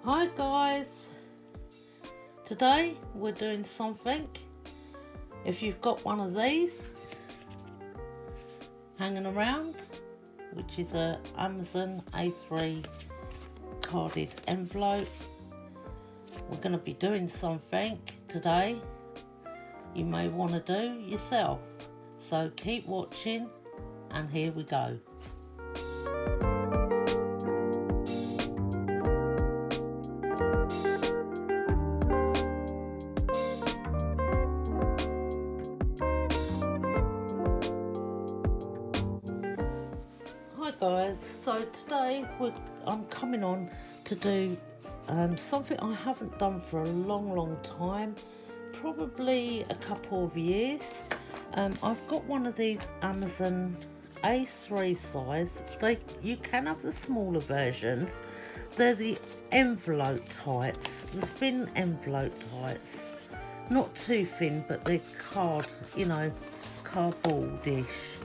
Hi guys, today we're doing something. If you've got one of these hanging around, which is a Amazon A3 carded envelope, we're going to be doing something today you may want to do yourself. So keep watching and here we go. Hi guys, so today I'm coming on to do something I haven't done for a long time, probably a couple of years. I've got one of these Amazon A3 size. You can have the smaller versions. They're the envelope types, the thin envelope types. Not too thin, but they're cardboardish.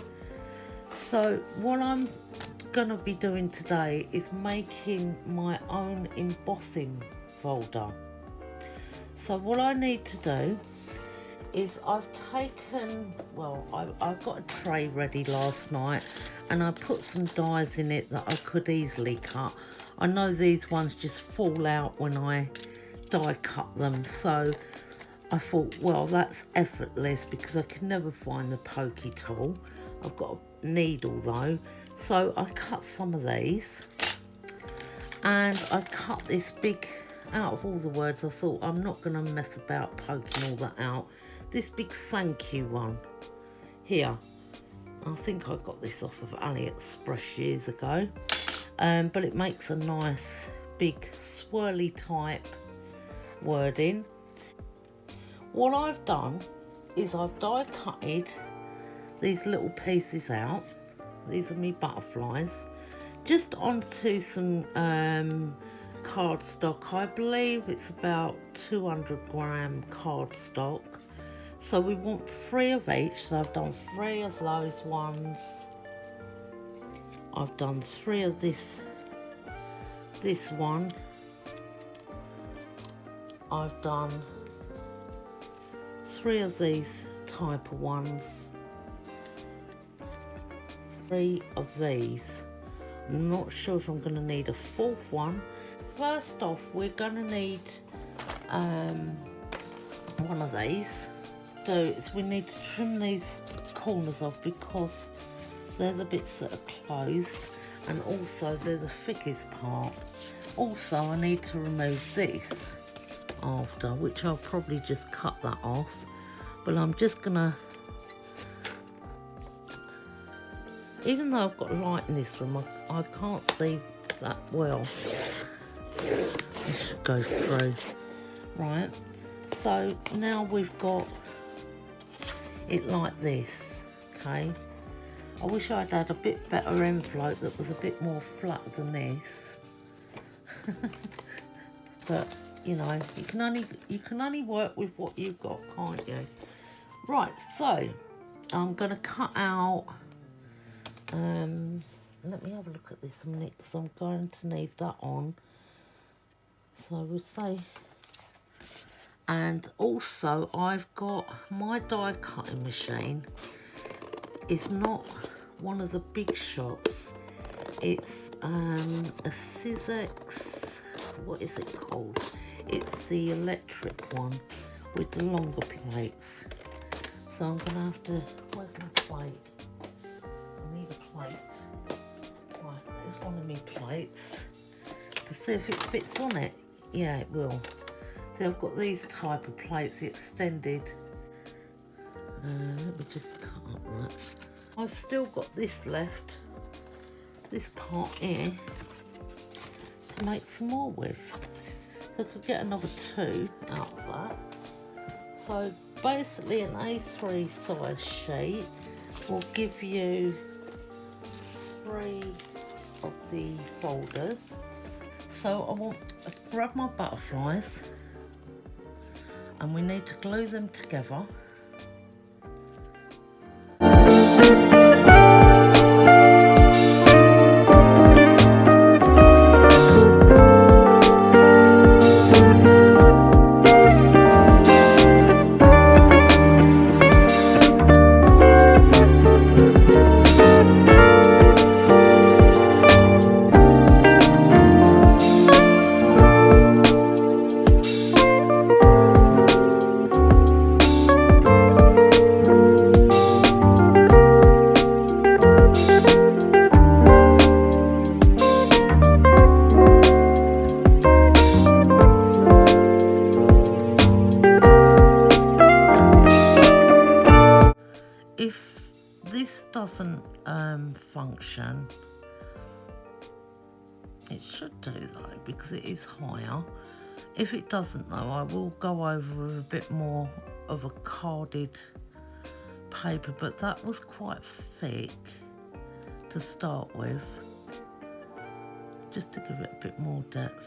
So what I'm going to be doing today is making my own embossing folder. So what I need to do is I've got a tray ready last night and I put some dies in it that I could easily cut. I know these ones just fall out when I die cut them, so I thought, well, that's effortless because I can never find the pokey tool. I've got a needle though, so I cut some of these and I cut this big, out of all the words I thought I'm not going to mess about poking all that out, this big thank you one here. I think I got this off of AliExpress years ago, but it makes a nice big swirly type wording. What I've done is I've die cutted these little pieces out. These are me butterflies, just onto some cardstock. I believe it's about 200-gram cardstock. So we want 3 of each. So I've done 3 of those ones. I've done 3 of this one. I've done 3 of these type of ones. 3 of these. I'm not sure if I'm going to need a 4th one. First off, we're going to need one of these. So we need to trim these corners off because they're the bits that are closed and also they're the thickest part. Also, I need to remove this after, which I'll probably just cut that off, but I'm just gonna, even though I've got light in this room, I can't see that well. This should go through. Right, so now we've got it like this, okay? I wish I'd had a bit better envelope that was a bit more flat than this. But you know, you can only work with what you've got, can't you? Right, so I'm gonna cut out, let me have a look at this a minute because I'm going to need that on. So we'll say, and also I've got my die cutting machine. It's not one of the big shops. It's a Sizzix, what is it called? It's the electric one with the longer plates. So I'm gonna have to, where's my plate? I need a plate. Right, there's one of my plates to see if it fits on it. Yeah, it will. See, I've got these type of plates, the extended. Let me just cut up that. I've still got this left, this part here, to make some more with. So I could get another 2 out of that. So basically an A3 size sheet will give you 3 of the folders. So I want to grab my butterflies and we need to glue them together. doesn't function, it should do though, because it is higher. If it doesn't though, I will go over with a bit more of a carded paper, but that was quite thick to start with, just to give it a bit more depth.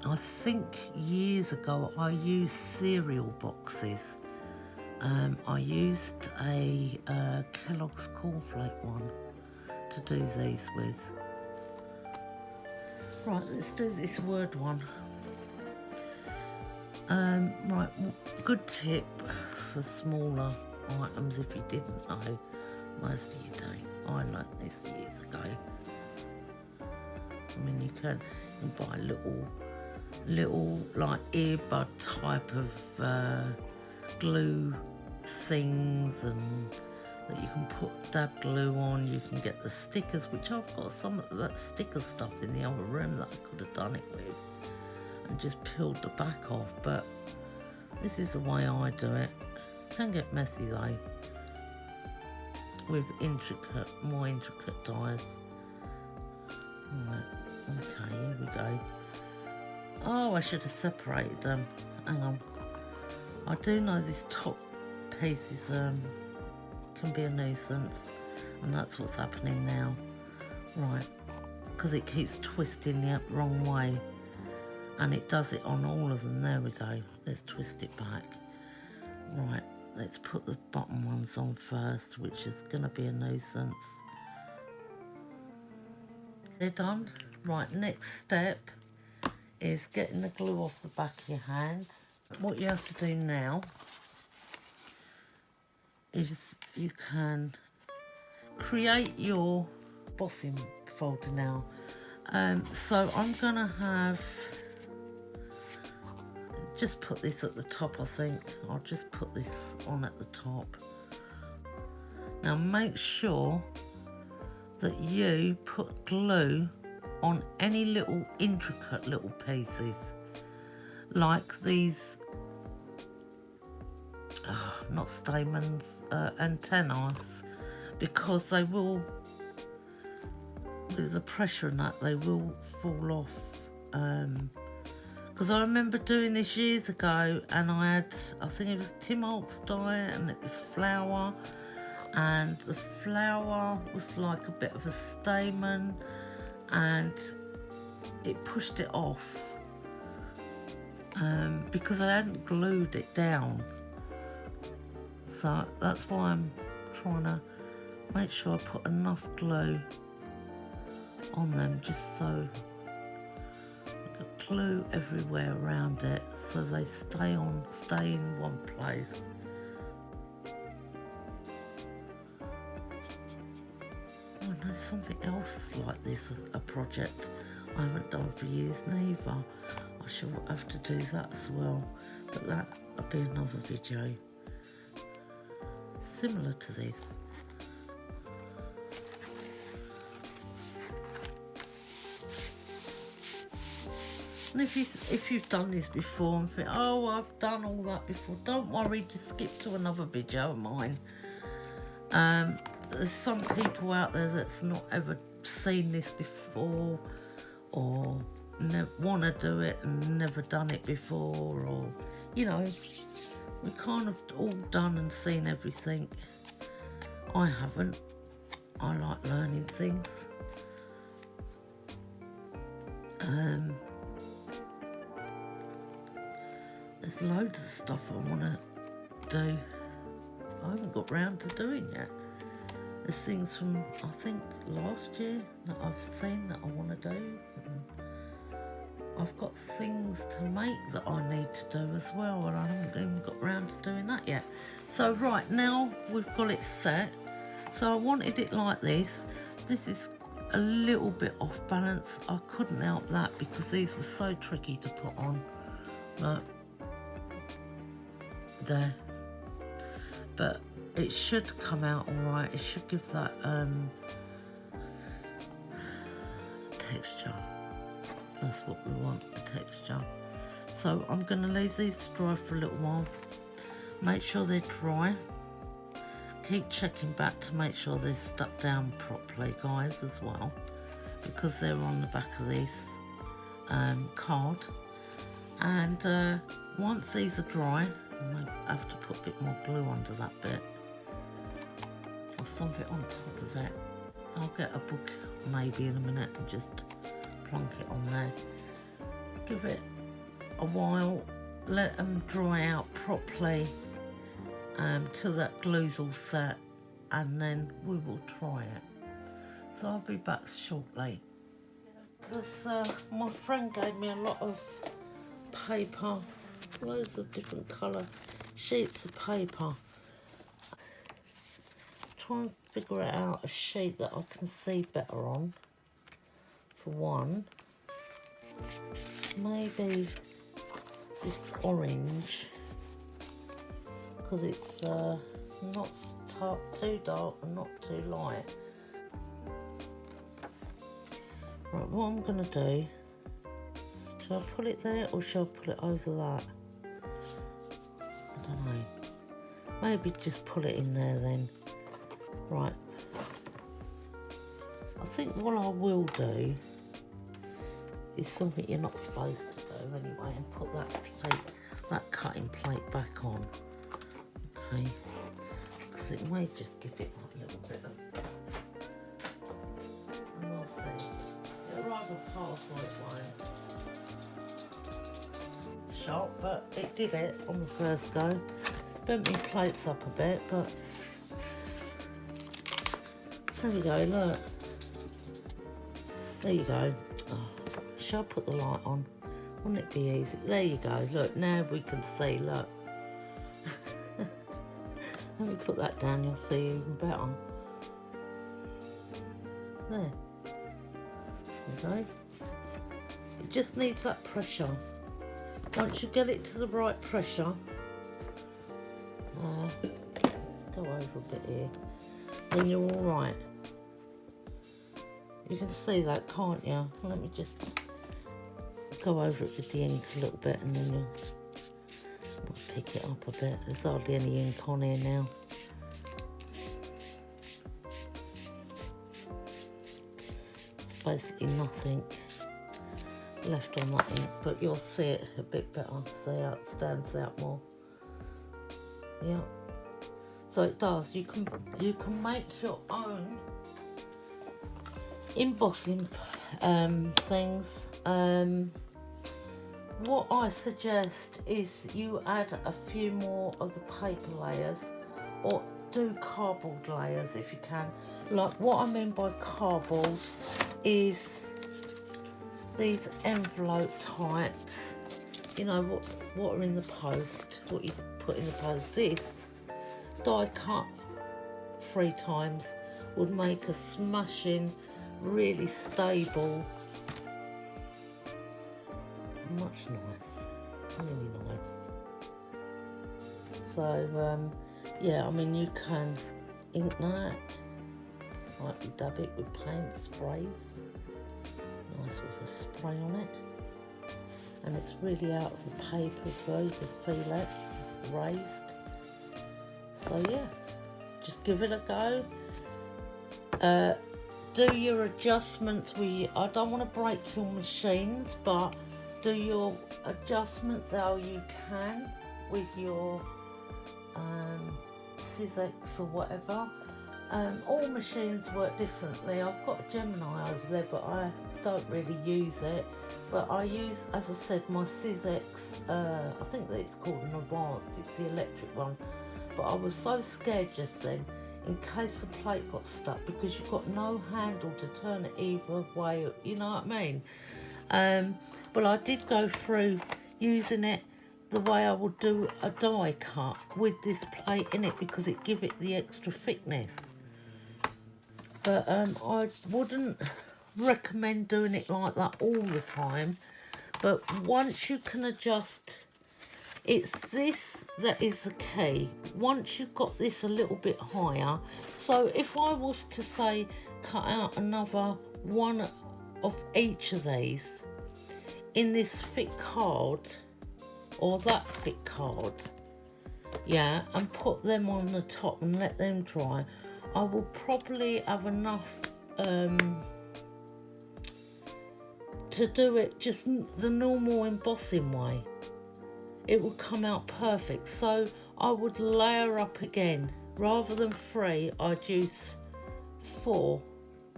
I think years ago I used cereal boxes. I used a Kellogg's cornflake one to do these with. Right, let's do this word one. Right, good tip for smaller items if you didn't know. Most of you don't. I learnt this years ago. I mean, you can buy little like earbud type of glue things, and that you can put dab glue on. You can get the stickers, which I've got some of that sticker stuff in the other room that I could have done it with and just peeled the back off, but this is the way I do it. Can get messy though with more intricate dies. Right, okay, here we go. Oh, I should have separated them. Hang on. I do know this top piece is can be a nuisance, and that's what's happening now. Right, because it keeps twisting the wrong way, and it does it on all of them. There we go. Let's twist it back. Right, let's put the bottom ones on first, which is going to be a nuisance. They're done. Right, next step is getting the glue off the back of your hand. What you have to do now is you can create your embossing folder now. So I'm gonna have, just put this at the top. I think I'll just put this on at the top. Now make sure that you put glue on any little intricate little pieces, like these not stamens, antennae, because they will, with the pressure and that, they will fall off. Because I remember doing this years ago, and I had, I think it was Tim Holtz dye, and it was flour, and the flour was like a bit of a stamen, and it pushed it off because I hadn't glued it down. So that's why I'm trying to make sure I put enough glue on them, just so I got glue everywhere around it, so they stay in one place. Oh no, something else like this, a project I haven't done for years neither. I shall have to do that as well, but that'll be another video similar to this. And if you've done this before and think, oh, I've done all that before, don't worry, just skip to another video of mine. There's some people out there that's not ever seen this before, or want to do it and never done it before, or, you know, we kind of all done and seen everything. I haven't. I like learning things. There's loads of stuff I want to do. I haven't got round to doing yet. There's things from, I think, last year that I've seen that I want to do. I've got things to make that I need to do as well, and I haven't even got round to doing that yet. So right now we've got it set. So I wanted it like this. This is a little bit off balance. I couldn't help that because these were so tricky to put on. Look, there. But it should come out all right. It should give that texture. That's what we want, the texture. So I'm going to leave these to dry for a little while. Make sure they're dry, Keep checking back to make sure they're stuck down properly, guys, as well, because they're on the back of this card. And once these are dry, I might have to put a bit more glue under that bit, or something on top of it. I'll get a book maybe in a minute and just plonk it on there. Give it a while, let them dry out properly till that glue's all set, and then we will try it. So I'll be back shortly. Because my friend gave me a lot of paper, loads of different colour sheets of paper. Try and figure out a sheet that I can see better on, for one. Maybe this orange, because it's not too dark and not too light. Right, what I'm going to do, shall I put it there or shall I put it over that? I don't know. Maybe just put it in there then. Right. I think what I will do is something you're not supposed to do anyway, and put that cutting plate back on. Okay. Because it may just give it like a little bit of, and we'll see. It'll rather pass or it won't. Sharp, but it did it on the first go. Bent my plates up a bit, but there we go, look. There you go. Oh, shall I put the light on? Wouldn't it be easy? There you go, look, now we can see, look. Let me put that down, you'll see even better. There. There we go. It just needs that pressure. Once you get it to the right pressure, let's go over a bit here, then you're all right. You can see that, can't you? Let me just go over it with the ink a little bit, and then you'll pick it up a bit. There's hardly any ink on here now. There's basically nothing left on that ink, but you'll see it a bit better. See how it stands out more. Yeah. So it does. You can make your own embossing things. What I suggest is you add a few more of the paper layers, or do cardboard layers if you can. Like, what I mean by cardboard is these envelope types, you know, what are in the post, what you put in the post. This die cut 3 times would make a smashing, really stable, much nice, really nice. So yeah, I mean, you can ink that, like you dab it with paint sprays, nice with a spray on it, and it's really out of the paper as well. You can feel it, it's raised. So yeah, just give it a go. Do your adjustments. I don't want to break your machines, but do your adjustments how you can with your Sizzix or whatever. All machines work differently. I've got a Gemini over there, but I don't really use it. But I use, as I said, my Sizzix, I think that it's called an Advanced, it's the electric one. But I was so scared just then, in case the plate got stuck, because you've got no handle to turn it either way, you know what I mean? But I did go through using it the way I would do a die cut with this plate in it, because it give it the extra thickness. But I wouldn't recommend doing it like that all the time. But once you can adjust, it's this that is the key. Once you've got this a little bit higher, so if I was to say cut out another one of each of these in this thick card or that thick card, yeah, and put them on the top and let them dry, I will probably have enough to do it just the normal embossing way. It will come out perfect. So I would layer up again. Rather than 3, I'd use 4.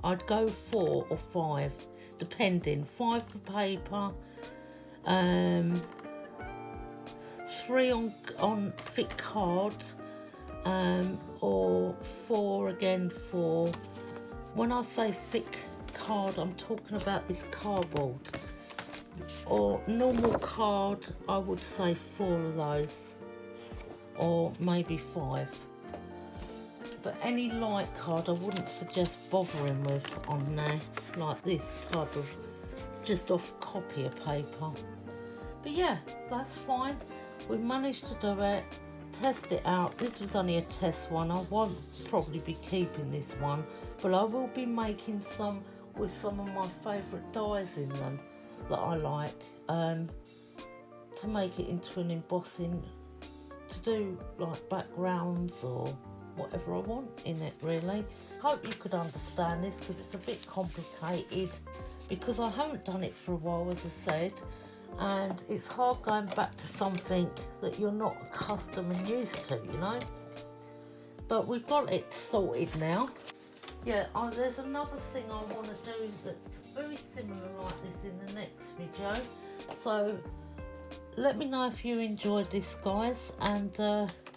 I'd go 4 or 5, depending. 5 for paper, 3 on thick cards, or 4 again for, when I say thick card, I'm talking about this cardboard. Or normal card, I would say 4 of those, or maybe 5. But any light card I wouldn't suggest bothering with on there, like this type of just off copier paper. But yeah, that's fine. We managed to do it, test it out. This was only a test one. I won't probably be keeping this one, but I will be making some with some of my favourite dyes in them that I like, to make it into an embossing, to do like backgrounds or whatever I want in it, really. Hope you could understand this, because it's a bit complicated, because I haven't done it for a while, as I said, and it's hard going back to something that you're not accustomed and used to, you know. But we've got it sorted now. Yeah, there's another thing I want to do that's very similar like this in the next video. So let me know if you enjoyed this, guys, and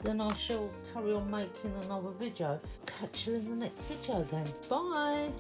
then I shall carry on making another video. Catch you in the next video then. Bye.